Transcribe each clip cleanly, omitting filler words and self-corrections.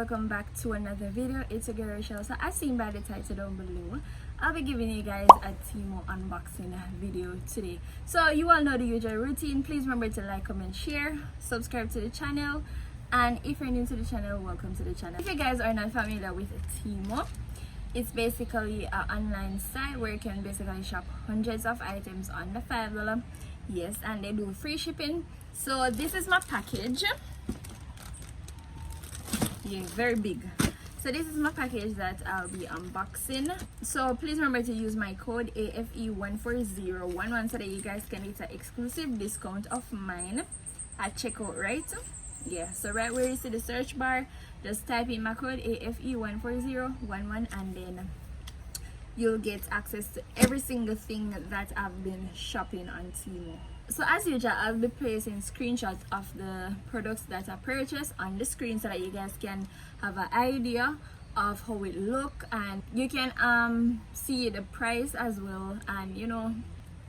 welcome back to another video. It's your girl Rachel. So as seen by the title down below, I'll be giving you guys a Temu unboxing video today. So you all know the usual routine. Please remember to like, comment, share, subscribe to the channel, and if you're new to the channel, welcome to the channel. If you guys are not familiar with Temu, it's basically an online site where you can basically shop hundreds of items under $5. Yes, and they do free shipping. So this is my package. Yeah, very big. So this is my package that I'll be unboxing. So please remember to use my code AFE14011 so that you guys can get an exclusive discount of mine at checkout, right? Yeah, so right where you see the search bar, just type in my code AFE14011 and then you'll get access to every single thing that I've been shopping on Temu. So as usual, I'll be placing screenshots of the products that I purchased on the screen so that you guys can have an idea of how it look, and you can see the price as well, and you know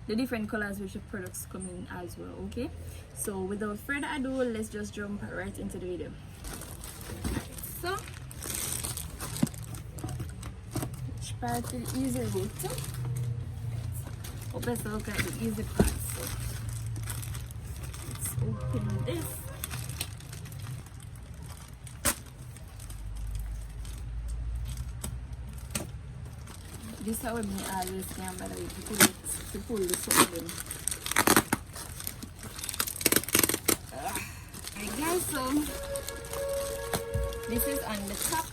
the different colors which the products come in as well. Okay, so without further ado, let's just jump right into the video. So which part is the easy route? Let's look at the easy part. Open this. This is how we always can, by the way, to pull this open. Alright guys, so this is on the top.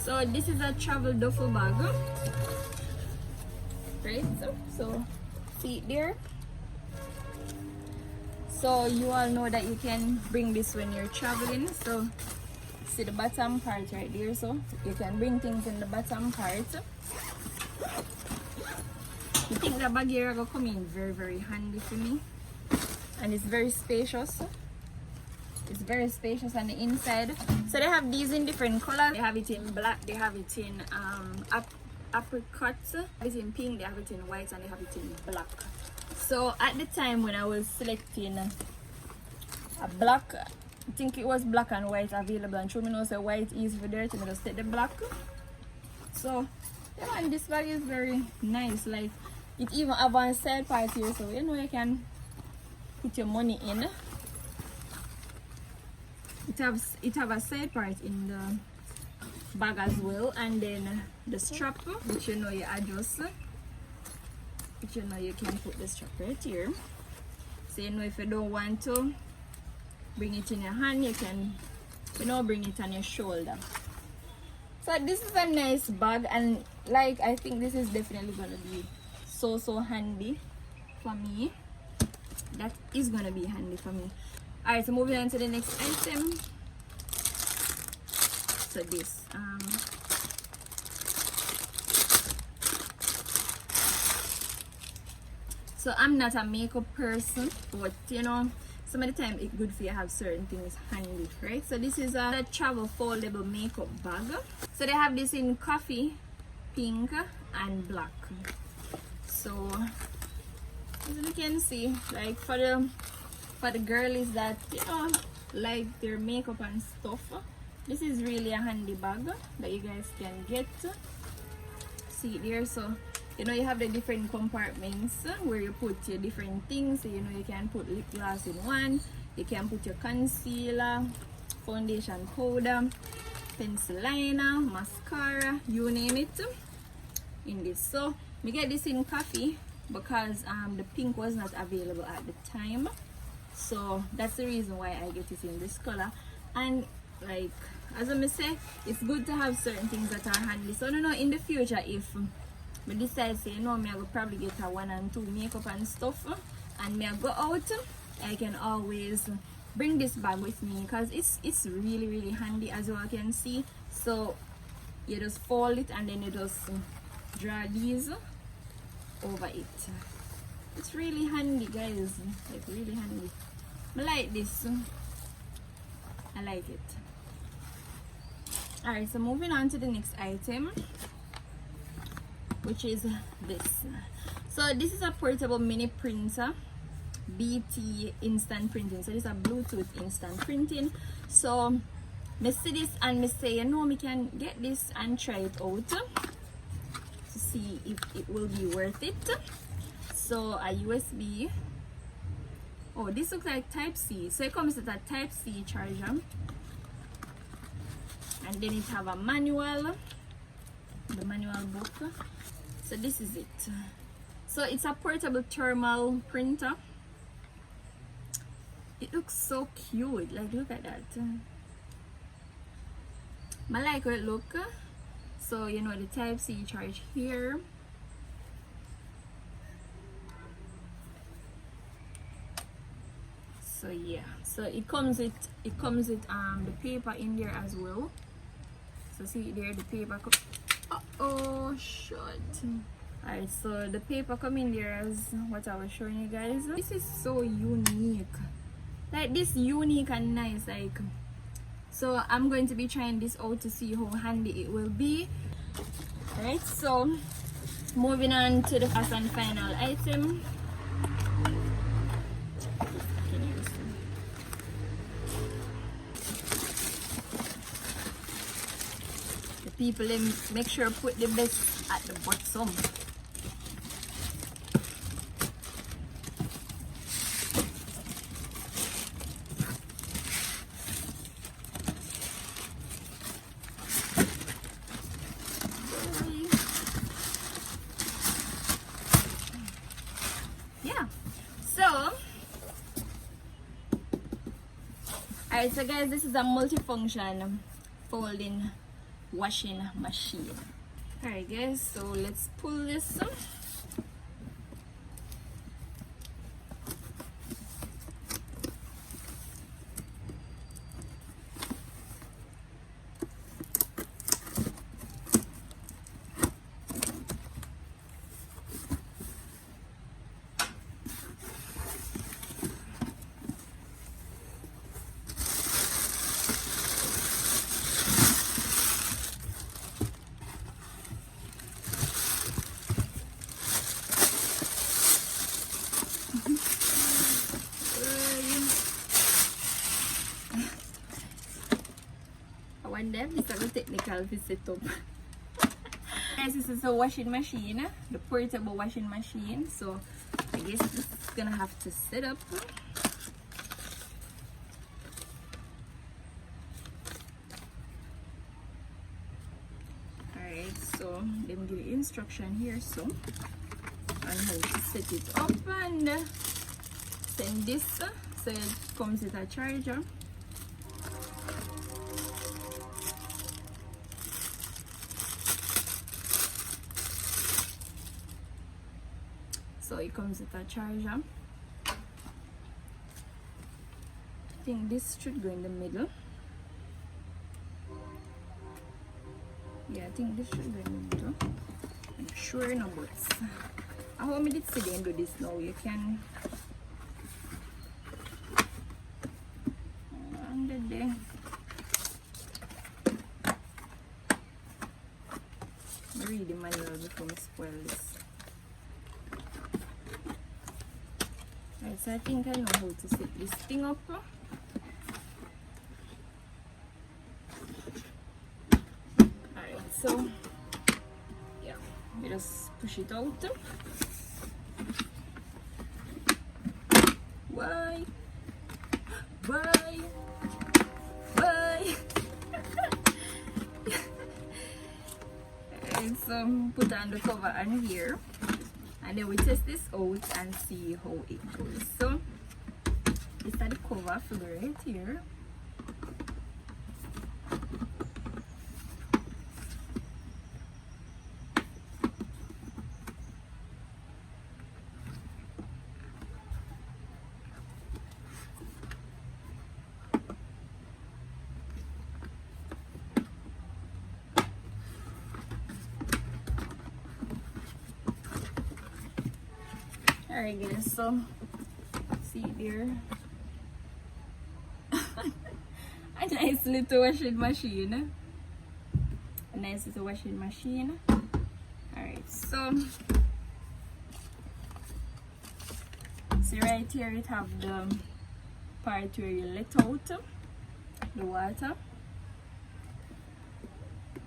So this is a travel duffel bag, right? So see it there. So you all know that you can bring this when you're traveling. So see the bottom part right there. So you can bring things in the bottom part. I think the bag here will come in very handy for me, and it's very spacious. It's very spacious on the inside. So they have these in different colors. They have it in black, they have it in apricot, they have it in pink, they have it in white, and they have it in black. So at the time when I was selecting a black, I think it was black and white available, and true me know say white is for dirty, I just take the black. So yeah, and this bag is very nice. Like it even have a side part here, so you know you can put your money in. It have a side part in the bag as well, and then the strap, which you know you adjust, which you know you can put the strap right here. So you know if you don't want to bring it in your hand, you can, you know, bring it on your shoulder. So this is a nice bag, and like I think this is definitely gonna be so handy for me. That is gonna be handy for me. Alright, so moving on to the next item. So this so I'm not a makeup person, but you know some of the time it's good for you to have certain things handy, right? So this is a travel foldable makeup bag. So they have this in coffee, pink, and black. So as you can see, like for the girlies that you know like their makeup and stuff, this is really a handy bag that you guys can get. See it there. So you know you have the different compartments where you put your different things. So you know you can put lip gloss in one, you can put your concealer, foundation powder, pencil liner, mascara, you name it, in this. So we get this in coffee because the pink was not available at the time. So that's the reason why I get it in this color. And like as I say, it's good to have certain things that are handy. So no, in the future, if I decide say no, me I will probably get a 1 and 2 makeup and stuff, and me I go out, I can always bring this bag with me because it's really handy, as you all can see. So you just fold it and then you just draw these over it. It's really handy, guys, like really handy. I like this. I like it. Alright, so moving on to the next item, which is this. So this is a portable mini printer, BT instant printing. So this is a Bluetooth instant printing. So me see this and me say, you know, me can get this and try it out to see if it will be worth it. So a USB. Oh, this looks like Type C. So it comes with a Type C charger, and then it have a manual, the manual book. So this is it. So it's a portable thermal printer. It looks so cute. Like, look at that. I like how it look. So you know, the Type C charge here. So yeah, so it comes with the paper in there as well. So see there, the paper oh shit. Alright, so the paper come in there as what I was showing you guys. This is so unique, like this unique and nice. Like, so I'm going to be trying this out to see how handy it will be. Alright, so moving on to the last and final item. People make sure put the best at the bottom. Yeah, so alright, so guys, this is a multifunction folding washing machine. Alright guys, so let's pull this. This is a technical to set up. Guys, this is a washing machine, the portable washing machine. So I guess this is gonna have to set up. Alright, so let me give you instruction here so on how to set it up, and send this. So it comes with a charger. So it comes with a charger. I think this should go in the middle. Yeah, I think this should go in the middle. I'm sure no buts. I hope me did see them do this now. You can under there. Read the manual before I spoil this. Right, so I think I know how to set this thing up. Alright, so yeah, we just push it out. Why? Why? Why? Alright, so put on the cover on here. And then we test this out and see how it goes. So this is the cover for the right here. Alright guys, so see there a nice little washing machine. nice little washing machine. Alright, so see right here it have the part where you let out the water.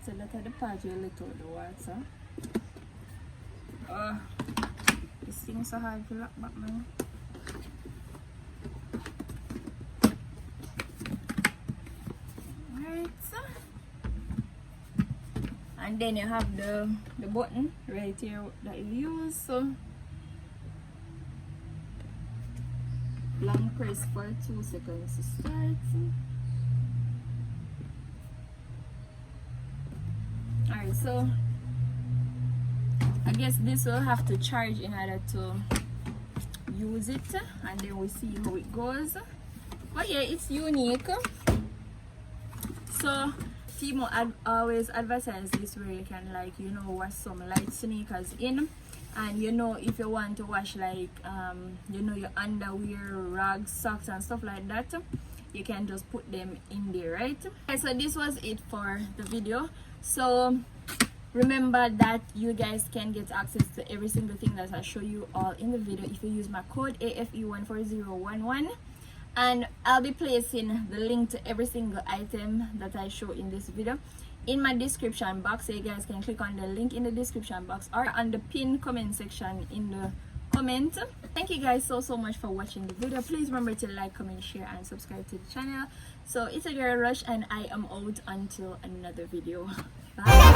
So that is the part where you let out the water. This thing's so hard to lock back, man. Alright, so. And then you have the button right here that you use. So long press for 2 seconds to start. Alright, so I guess this will have to charge in order to use it, and then we'll see how it goes. But yeah, it's unique. So Temu always advertise this where you can, like, you know, wash some light sneakers in, and you know, if you want to wash like you know, your underwear, rags, socks and stuff like that, you can just put them in there, right? Okay, so this was it for the video. So remember that you guys can get access to every single thing that I show you all in the video if you use my code AFE14011, and I'll be placing the link to every single item that I show in this video in my description box, so you guys can click on the link in the description box or on the pinned comment section in the comment. Thank you guys so much for watching the video. Please remember to like, comment, share and subscribe to the channel. So it's a girl Rush, and I am out until another video. Bye.